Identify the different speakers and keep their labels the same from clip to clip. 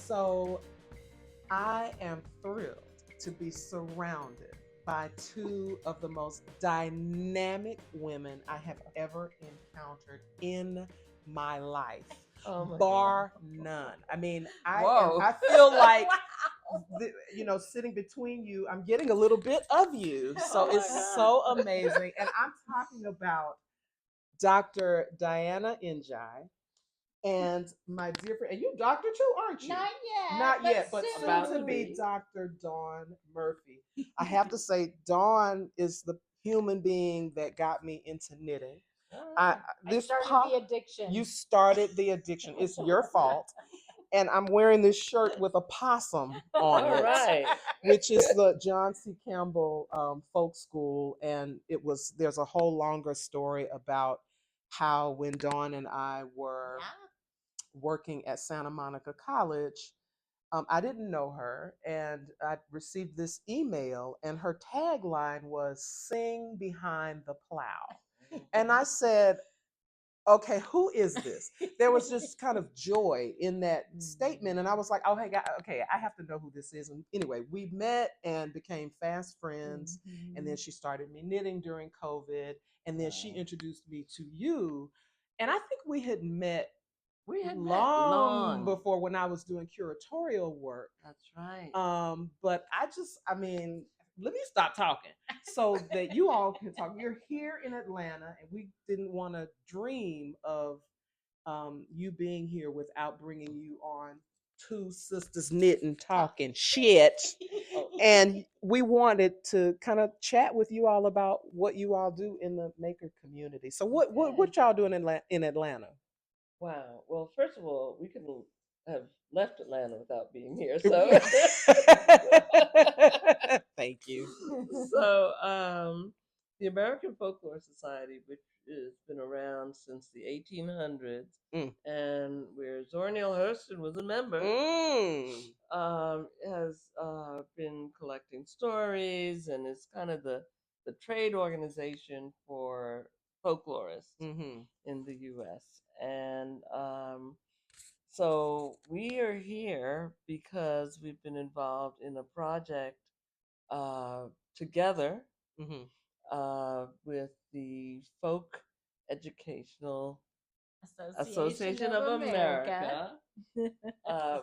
Speaker 1: So I am thrilled to be surrounded by two of the most dynamic women I have ever encountered in my life,
Speaker 2: Oh my
Speaker 1: bar
Speaker 2: God.
Speaker 1: none. I mean,
Speaker 2: Whoa.
Speaker 1: I feel like
Speaker 2: Wow.
Speaker 1: sitting between you, I'm getting a little bit of you. So
Speaker 2: Oh my
Speaker 1: it's
Speaker 2: God.
Speaker 1: so amazing. And I'm talking about Dr. Diana Njai and my dear friend, and you doctor too, aren't you?
Speaker 3: Not yet.
Speaker 1: Not yet, but
Speaker 3: soon.
Speaker 1: soon
Speaker 2: About
Speaker 1: to
Speaker 2: to
Speaker 1: be
Speaker 2: be.
Speaker 1: Dr. Dawn Murphy. I have to say, Dawn is the human being that got me into knitting. I
Speaker 3: I started the addiction.
Speaker 1: You started the addiction. It's your fault. And I'm wearing this shirt with a possum on
Speaker 2: All
Speaker 1: it,
Speaker 2: right.
Speaker 1: which is the John C. Campbell Folk School. And there's a whole longer story about how when Dawn and I were working at Santa Monica College, I didn't know her, and I received this email, and her tagline was "Sing Behind the Plow." And I said, okay, who is this? There was just kind of joy in that statement. And I was like, oh, hey, God, okay, I have to know who this is. And anyway, we met and became fast friends. And then she started me knitting during COVID. And then she introduced me to you. And I think we had met
Speaker 2: We had met
Speaker 1: long before when I was doing curatorial work.
Speaker 2: That's right.
Speaker 1: But I mean, let me stop talking so that you all can talk. You're here in Atlanta, and we didn't want to dream of you being here without bringing you on two sisters knitting, talking shit. And we wanted to kind of chat with you all about what you all do in the maker community. So what y'all doing in Atlanta?
Speaker 2: Wow. Well, first of all, we couldn't have left Atlanta without being here. So,
Speaker 1: Thank you.
Speaker 2: so the American Folklore Society, which has been around since the 1800s, and where Zora Neale Hurston was a member, has been collecting stories and is kind of the trade organization for folklorists in the U.S. And so we are here because we've been involved in a project together with the Folk Educational Association of America,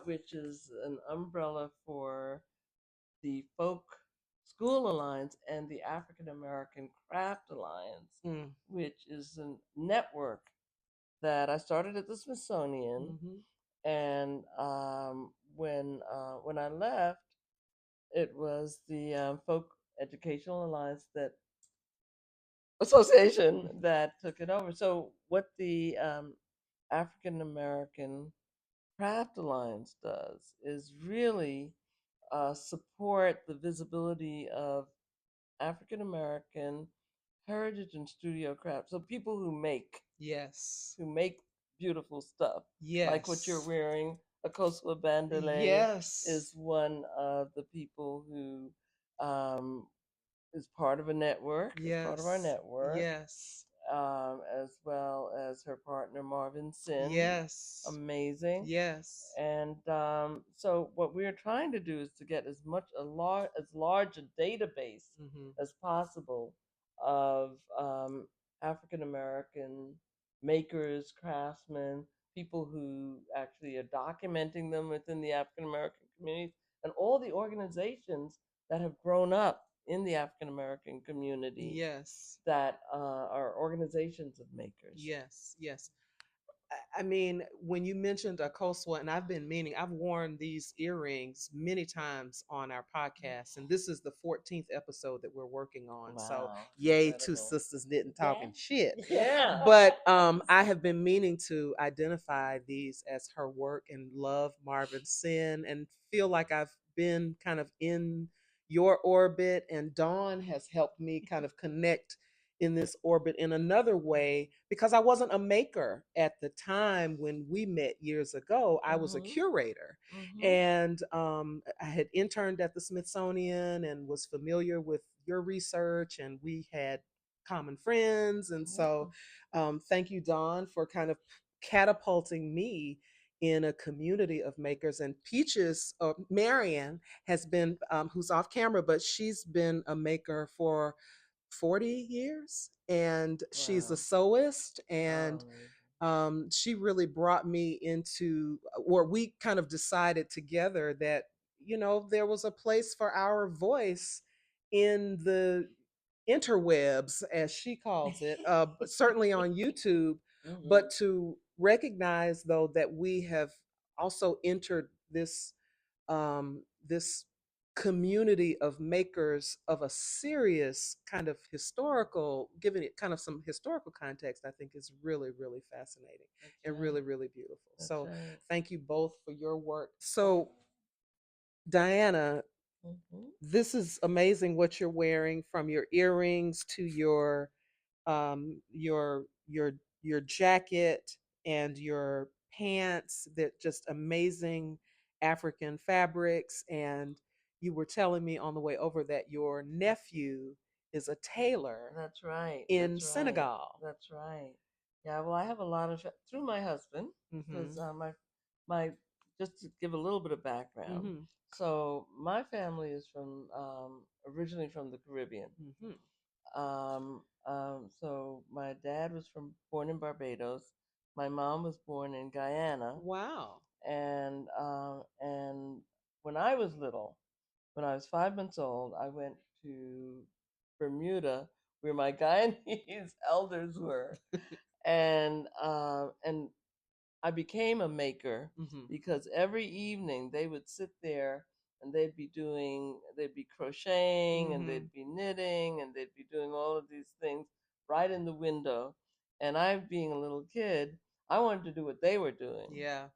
Speaker 2: which is an umbrella for the Folk School Alliance and the African American Craft Alliance, which is a network that I started at the Smithsonian. And when I left, it was the Folk Educational Alliance Association that took it over. So what the African American Craft Alliance does is really support the visibility of African American heritage and studio craft. So people who make beautiful stuff, like what you're wearing. Akosua Bandele is one of the people who is part of a network, is part of our network. As well as her partner Marvin Sin. Amazing. And so what we're trying to do is to get as large a database as possible of African American makers, craftsmen, people who actually are documenting them within the African American community, and all the organizations that have grown up in the African American community. That are organizations of makers.
Speaker 1: Yes. I mean, when you mentioned a Akosua, and I've worn these earrings many times on our podcast, and this is the 14th episode that we're working on. Wow, so yay, incredible. Two sisters knitting talking shit.
Speaker 2: Yeah.
Speaker 1: But I have been meaning to identify these as her work and love Marvin Sin and feel like I've been kind of in your orbit, and Dawn has helped me kind of connect in this orbit in another way because I wasn't a maker at the time when we met years ago. I was a curator, and I had interned at the Smithsonian and was familiar with your research, and we had common friends. And so thank you, Dawn, for kind of catapulting me in a community of makers. And Peaches, Marian, has been, who's off camera, but she's been a maker for 40 years, and she's a sewist, and she really brought me into, or we kind of decided together that, you know, there was a place for our voice in the interwebs, as she calls it, certainly on YouTube, but to recognize, though, that we have also entered this community of makers of a serious kind of historical, giving it kind of some historical context, I think is really, really fascinating. That's and right. Really, really beautiful. That's so right. Thank you both for your work. So Diana, this is amazing what you're wearing, from your earrings to your um, your your your jacket and your pants. That just amazing African fabrics. And you were telling me on the way over that your nephew is a tailor.
Speaker 2: That's right.
Speaker 1: In
Speaker 2: That's
Speaker 1: Senegal.
Speaker 2: Right. That's right. Yeah. Well, I have a lot of through my husband, because my just to give a little bit of background. So my family is from originally from the Caribbean. So my dad was born in Barbados. My mom was born in Guyana.
Speaker 1: Wow.
Speaker 2: And when I was little, when I was 5 months old, I went to Bermuda, where my Guyanese elders were, and I became a maker because every evening they would sit there and they'd be crocheting and they'd be knitting and they'd be doing all of these things right in the window. And I, being a little kid, I wanted to do what they were doing.
Speaker 1: Yeah.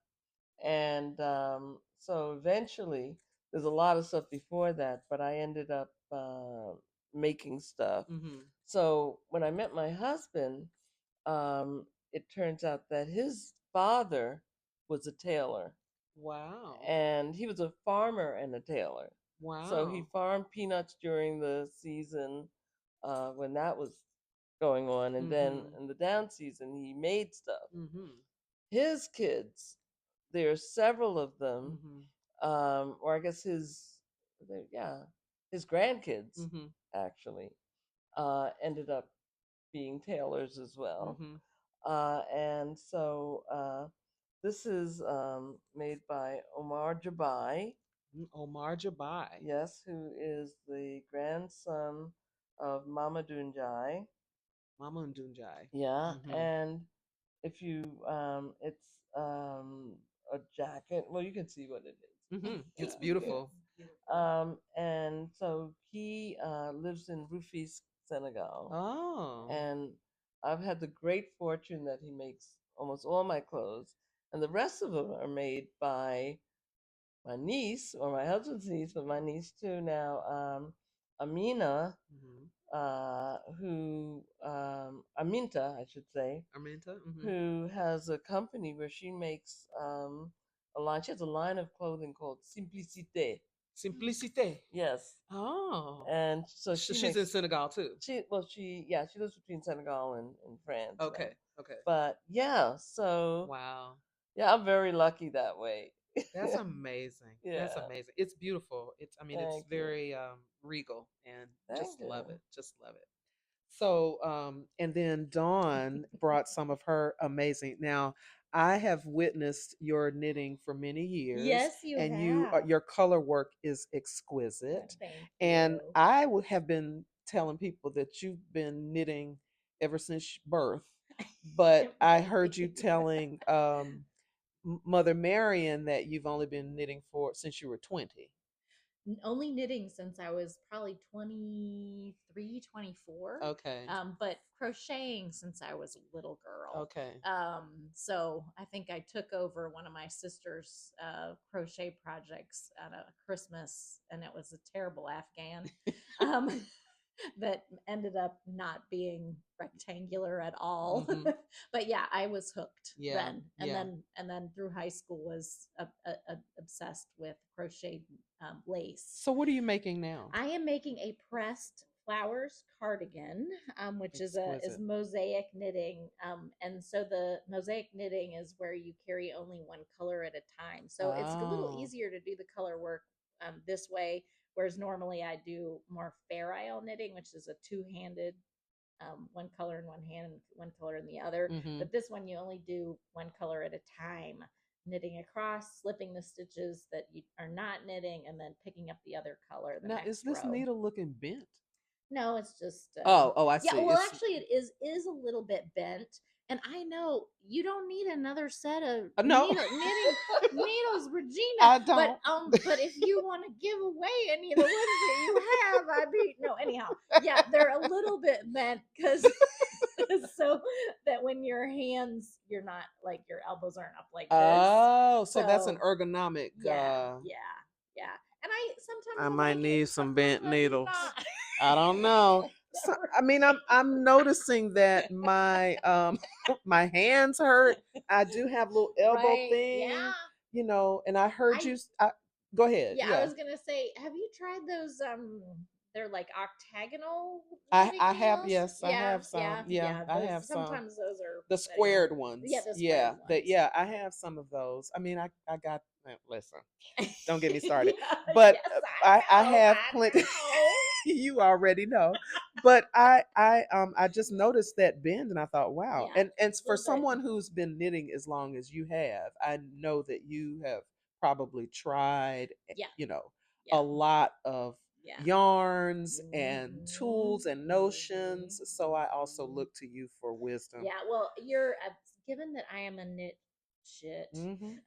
Speaker 2: And so eventually, there's a lot of stuff before that, but I ended up making stuff. So when I met my husband, it turns out that his father was a tailor.
Speaker 1: Wow.
Speaker 2: And he was a farmer and a tailor.
Speaker 1: Wow.
Speaker 2: So he farmed peanuts during the season when that was going on. And then in the down season, he made stuff. His kids, there are several of them, or I guess his grandkids actually ended up being tailors as well. And so this is made by Omar Jabai.
Speaker 1: Omar Jabai.
Speaker 2: Yes, who is the grandson of Mama Dunjai.
Speaker 1: Mama Dunjai.
Speaker 2: Yeah, and if you, it's a jacket. Well, you can see what it is.
Speaker 1: It's beautiful.
Speaker 2: And so he lives in Rufisque, Senegal.
Speaker 1: Oh.
Speaker 2: And I've had the great fortune that he makes almost all my clothes, and the rest of them are made by my niece, or my husband's niece, but my niece too now, Amina, Aminta, I should say, who has a company where she makes a line. She has a line of clothing called Simplicité.
Speaker 1: Simplicité.
Speaker 2: Yes.
Speaker 1: Oh.
Speaker 2: And so
Speaker 1: she's in Senegal too.
Speaker 2: She lives between Senegal and France.
Speaker 1: Okay.
Speaker 2: Now.
Speaker 1: Okay.
Speaker 2: But yeah, so
Speaker 1: wow.
Speaker 2: Yeah, I'm very lucky that way.
Speaker 1: That's amazing.
Speaker 2: Yeah.
Speaker 1: That's amazing. It's beautiful. It's it's very regal, and love it. Just love it. So and then Dawn brought some of her amazing. Now, I have witnessed your knitting for many years.
Speaker 3: Yes, you
Speaker 1: and
Speaker 3: have.
Speaker 1: your color work is exquisite.
Speaker 3: Thank
Speaker 1: and
Speaker 3: you.
Speaker 1: I would have been telling people that you've been knitting ever since birth, but I heard you telling Mother Marian that you've only been knitting since you were 20.
Speaker 3: Only knitting since I was probably 23, 24.
Speaker 1: Okay.
Speaker 3: But crocheting since I was a little girl.
Speaker 1: Okay.
Speaker 3: So I think I took over one of my sister's crochet projects at a Christmas, and it was a terrible Afghan. That ended up not being rectangular at all. But yeah, I was hooked then. And then through high school was obsessed with crocheted lace.
Speaker 1: So what are you making now?
Speaker 3: I am making a pressed flowers cardigan, which is
Speaker 1: Exquisite.
Speaker 3: mosaic knitting. And so the mosaic knitting is where you carry only one color at a time. So it's a little
Speaker 1: Oh.
Speaker 3: easier to do the color work this way. Whereas normally I do more fair isle knitting, which is a two-handed, one color in one hand and one color in the other.
Speaker 1: Mm-hmm.
Speaker 3: But this one you only do one color at a time, knitting across, slipping the stitches that you are not knitting, and then picking up the other color the
Speaker 1: Now,
Speaker 3: next
Speaker 1: is this
Speaker 3: row.
Speaker 1: needle looking bent?
Speaker 3: No, it's just
Speaker 1: I see.
Speaker 3: yeah. Well,
Speaker 1: It's,
Speaker 3: actually, it is a little bit bent, and I know you don't need another set of
Speaker 1: no
Speaker 3: knitting needles, Regina.
Speaker 1: I don't.
Speaker 3: But if you want to give away any of the ones that you have, I'd be no. Anyhow, yeah, they're a little bit bent because so that when your hands, you're not like your elbows aren't up like this.
Speaker 1: Oh, so that's an ergonomic.
Speaker 3: Yeah. And
Speaker 1: I
Speaker 3: sometimes
Speaker 1: might need some bent
Speaker 3: sometimes
Speaker 1: needles.
Speaker 3: not.
Speaker 1: I don't know. So, I mean, I'm noticing that my my hands hurt. I do have a little elbow thing,
Speaker 3: Yeah.
Speaker 1: you know. And I heard you. Go ahead.
Speaker 3: Yeah, I was gonna say, have you tried those? They're like octagonal.
Speaker 1: I have,
Speaker 3: needles?
Speaker 1: yes, I have some. Yeah, I have some.
Speaker 3: Sometimes those are
Speaker 1: The squared ones.
Speaker 3: Yeah, the squared ones.
Speaker 1: I have some of those. I mean, I got. Listen, don't get me started.
Speaker 3: Yeah,
Speaker 1: But
Speaker 3: yes,
Speaker 1: I have
Speaker 3: I
Speaker 1: plenty.
Speaker 3: know.
Speaker 1: You already know. But I just noticed that bend, and I thought, wow.
Speaker 3: Yeah,
Speaker 1: And for
Speaker 3: little bit.
Speaker 1: someone who's been knitting as long as you have, I know that you have probably tried, you know, a lot of yarns and tools and notions. So I also look to you for wisdom.
Speaker 3: Yeah, well, you're given that I am a knit shit, and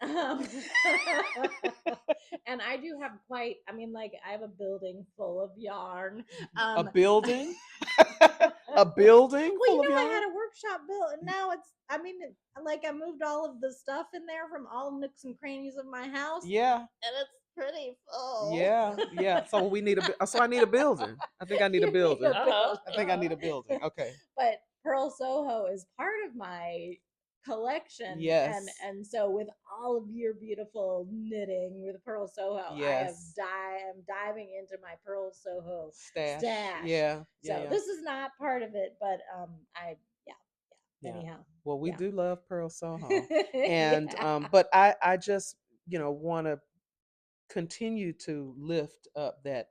Speaker 3: I do have quite. I mean, like I have a building full of yarn.
Speaker 1: A building. A building
Speaker 3: well,
Speaker 1: full of yarn?
Speaker 3: I had a workshop built, and now it's. I mean, like I moved all of the stuff in there from all nooks and crannies of my house.
Speaker 1: Yeah,
Speaker 3: and it's pretty full.
Speaker 1: Yeah. So we need so I need a building. I think I need a building. I think I need a building. Okay.
Speaker 3: But Pearl Soho is part of my collection.
Speaker 1: Yes.
Speaker 3: And so with all of your beautiful knitting with Pearl Soho,
Speaker 1: yes.
Speaker 3: I'm diving into my Pearl Soho
Speaker 1: stash.
Speaker 3: Yeah. So this is not part of it, but anyhow.
Speaker 1: Well, we do love Pearl Soho. And but I just, you know, want to continue to lift up that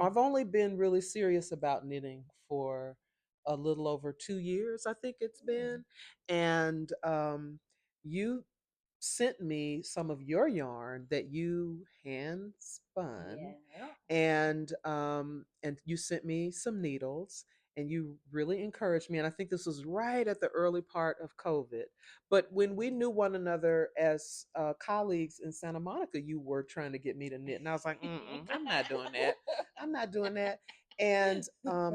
Speaker 1: I've only been really serious about knitting for a little over 2 years, I think it's been. And you sent me some of your yarn that you hand spun. And you sent me some needles, and you really encouraged me. And I think this was right at the early part of COVID. But when we knew one another as colleagues in Santa Monica, you were trying to get me to knit, and I was like, I'm not doing that. I'm not doing that. And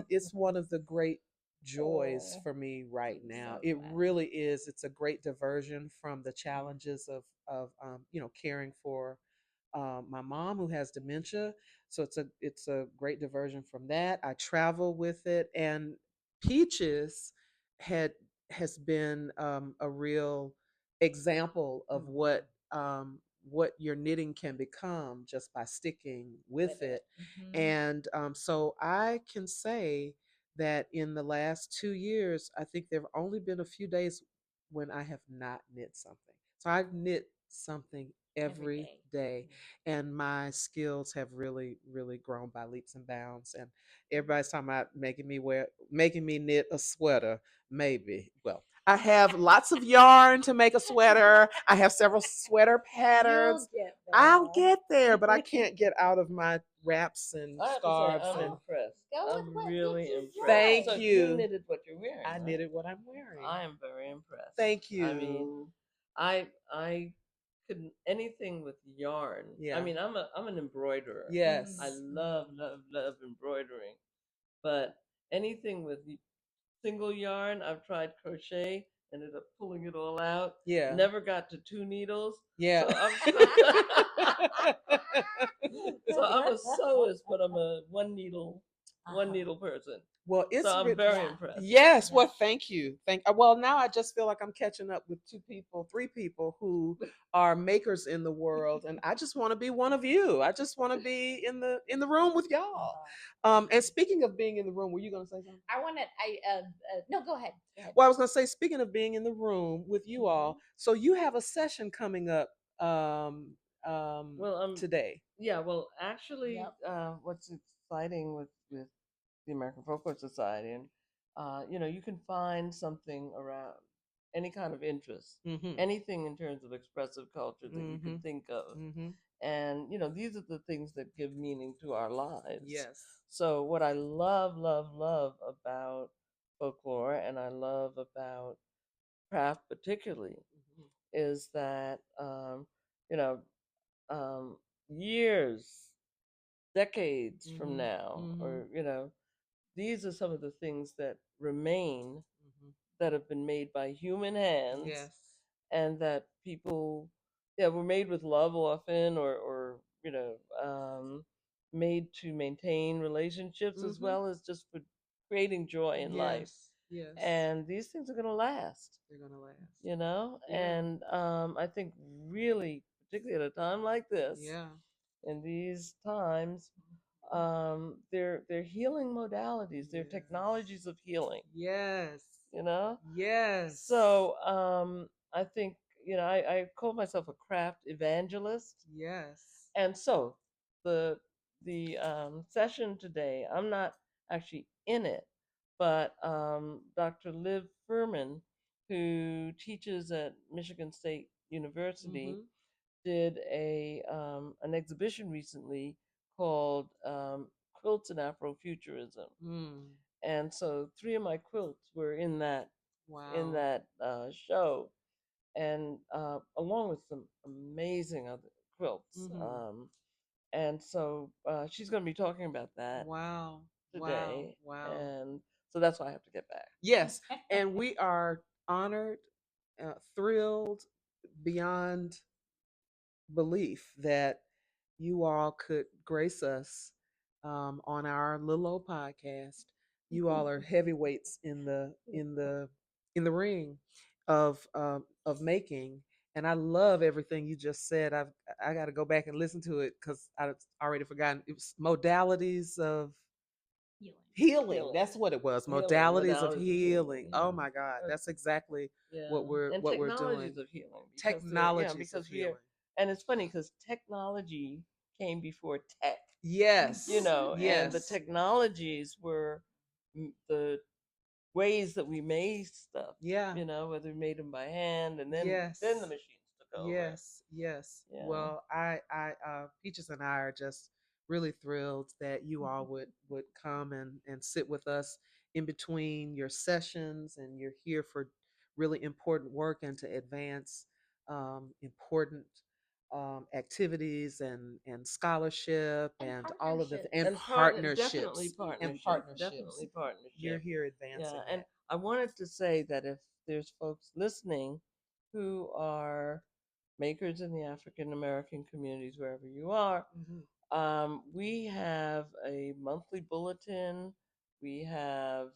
Speaker 1: it's one of the great joys for me right now. It really is. It's a great diversion from the challenges of you know, caring for my mom who has dementia. So it's a great diversion from that. I travel with it, and Peaches had has been a real example of what your knitting can become just by sticking with it. And so I can say that in the last 2 years, I think there have only been a few days when I have not knit something. So I've knit something every day. And my skills have really, really grown by leaps and bounds. And everybody's talking about making me knit a sweater. Maybe. Well, I have lots of yarn to make a sweater. I have several sweater patterns. I'll get there, but I can't get out of my wraps and scarves.
Speaker 2: I'm impressed. I'm really impressed.
Speaker 1: Thank
Speaker 2: so
Speaker 1: you.
Speaker 2: You knitted what you're wearing.
Speaker 1: I knitted what I'm wearing.
Speaker 2: I am very impressed.
Speaker 1: Thank you.
Speaker 2: I mean, I couldn't anything with yarn.
Speaker 1: Yeah.
Speaker 2: I mean, I'm an embroiderer.
Speaker 1: Yes.
Speaker 2: I love embroidering, but anything with single yarn, I've tried crochet. Ended up pulling it all out.
Speaker 1: Yeah.
Speaker 2: Never got to 2 needles.
Speaker 1: Yeah.
Speaker 2: So I'm a sewist, but I'm a one needle person.
Speaker 1: Well, it's
Speaker 2: so I'm very impressed.
Speaker 1: Yes, well, thank you. Well, now I just feel like I'm catching up with three people who are makers in the world, and I just want to be one of you. I just want to be in the room with y'all. And speaking of being in the room, were you going to say something?
Speaker 3: No, go ahead.
Speaker 1: Well, I was going to say, speaking of being in the room with you all, so you have a session coming up today.
Speaker 2: Yeah, well, actually, what's exciting with the American Folklore Society, and you can find something around any kind of interest, anything in terms of expressive culture that you can think of, and these are the things that give meaning to our lives.
Speaker 1: Yes.
Speaker 2: So what I love about folklore, and I love about craft particularly, is that you know years, decades from now, or these are some of the things that remain, that have been made by human hands.
Speaker 1: Yes.
Speaker 2: And that people, were made with love often, or made to maintain relationships, as well as just for creating joy in life.
Speaker 1: Yes.
Speaker 2: And these things are going to last.
Speaker 1: They're going to last.
Speaker 2: Yeah. And I think really, particularly at a time like this, in these times, they're healing modalities, they're technologies of healing.
Speaker 1: Yes.
Speaker 2: Yes. So I think I call myself a craft evangelist.
Speaker 1: Yes.
Speaker 2: And so the session today, I'm not actually in it, but Dr. Liv Furman, who teaches at Michigan State University, did an exhibition recently called Quilts and Afrofuturism. And so 3 of my quilts were in that show, and along with some amazing other quilts. And so she's going to be talking about that today.
Speaker 1: Wow.
Speaker 2: And so that's why I have to get back.
Speaker 1: Yes. And we are honored, thrilled beyond belief that you all could grace us on our little old podcast. You all are heavyweights in the ring of making, and I love everything you just said. I got to go back and listen to it because I've already forgotten. It was modalities of healing. That's what it was. Modalities of healing. Oh my God, that's exactly what we're doing.
Speaker 2: Technologies of healing.
Speaker 1: Technologies of healing.
Speaker 2: And it's funny because technology came before tech.
Speaker 1: Yes.
Speaker 2: And the technologies were the ways that we made stuff.
Speaker 1: Yeah.
Speaker 2: Whether we made them by hand, and then the machines took over.
Speaker 1: Yes. Yeah. Well, I Peaches and I are just really thrilled that you all would come and sit with us in between your sessions, and you're here for really important work and to advance important activities and scholarship and all of the partnerships.
Speaker 2: Definitely partnerships.
Speaker 1: You're here advancing.
Speaker 2: Yeah, and I wanted to say that if there's folks listening who are makers in the African American communities, wherever you are, we have a monthly bulletin. We have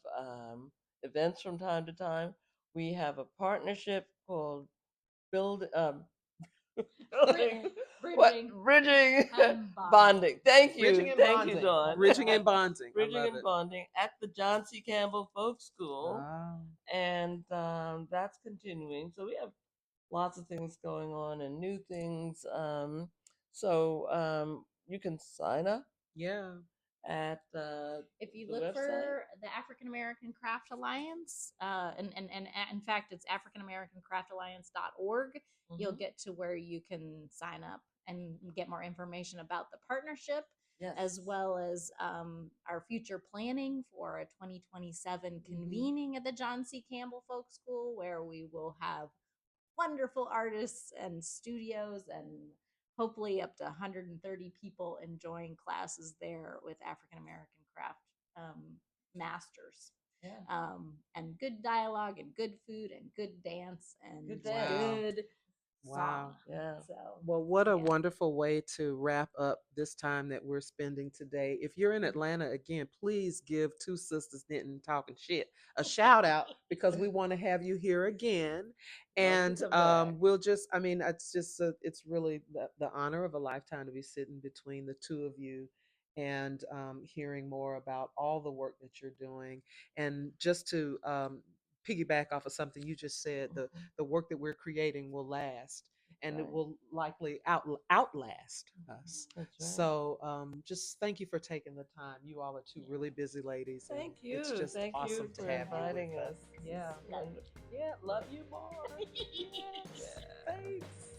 Speaker 2: events from time to time. We have a partnership called Building Bridging Bonding. Thank you. Thank you, Dawn.
Speaker 1: Bridging and bonding.
Speaker 2: Bridging and bonding at the John C. Campbell Folk School. And that's continuing. So we have lots of things going on and new things. So you can sign up.
Speaker 1: Yeah.
Speaker 2: At
Speaker 3: if you look for the African American Craft Alliance, and in fact it's africanamericancraftalliance.org, you'll get to where you can sign up and get more information about the partnership, as well as our future planning for a 2027 convening at the John C. Campbell Folk School, where we will have wonderful artists and studios, and hopefully up to 130 people enjoying classes there with African American craft masters. And good dialogue and good food and good dance and good
Speaker 1: Wow.
Speaker 2: Yeah.
Speaker 3: So,
Speaker 1: well, what a wonderful way to wrap up this time that we're spending today. If you're in Atlanta, again, please give Two Sisters Knitting Talking Shit a shout out because we want to have you here again. And we'll just, I mean, it's just, it's really the honor of a lifetime to be sitting between the two of you and hearing more about all the work that you're doing. And just to piggyback off of something you just said, the work that we're creating will last and it will likely outlast us.
Speaker 2: That's right.
Speaker 1: So just thank you for taking the time. You all are two really busy ladies.
Speaker 2: Thank you.
Speaker 1: It's just
Speaker 2: thank
Speaker 1: awesome
Speaker 2: you
Speaker 1: to have
Speaker 2: inviting
Speaker 1: you with
Speaker 2: us.
Speaker 1: Yeah.
Speaker 2: Wonderful.
Speaker 1: Yeah. Love you more. Yeah. Thanks.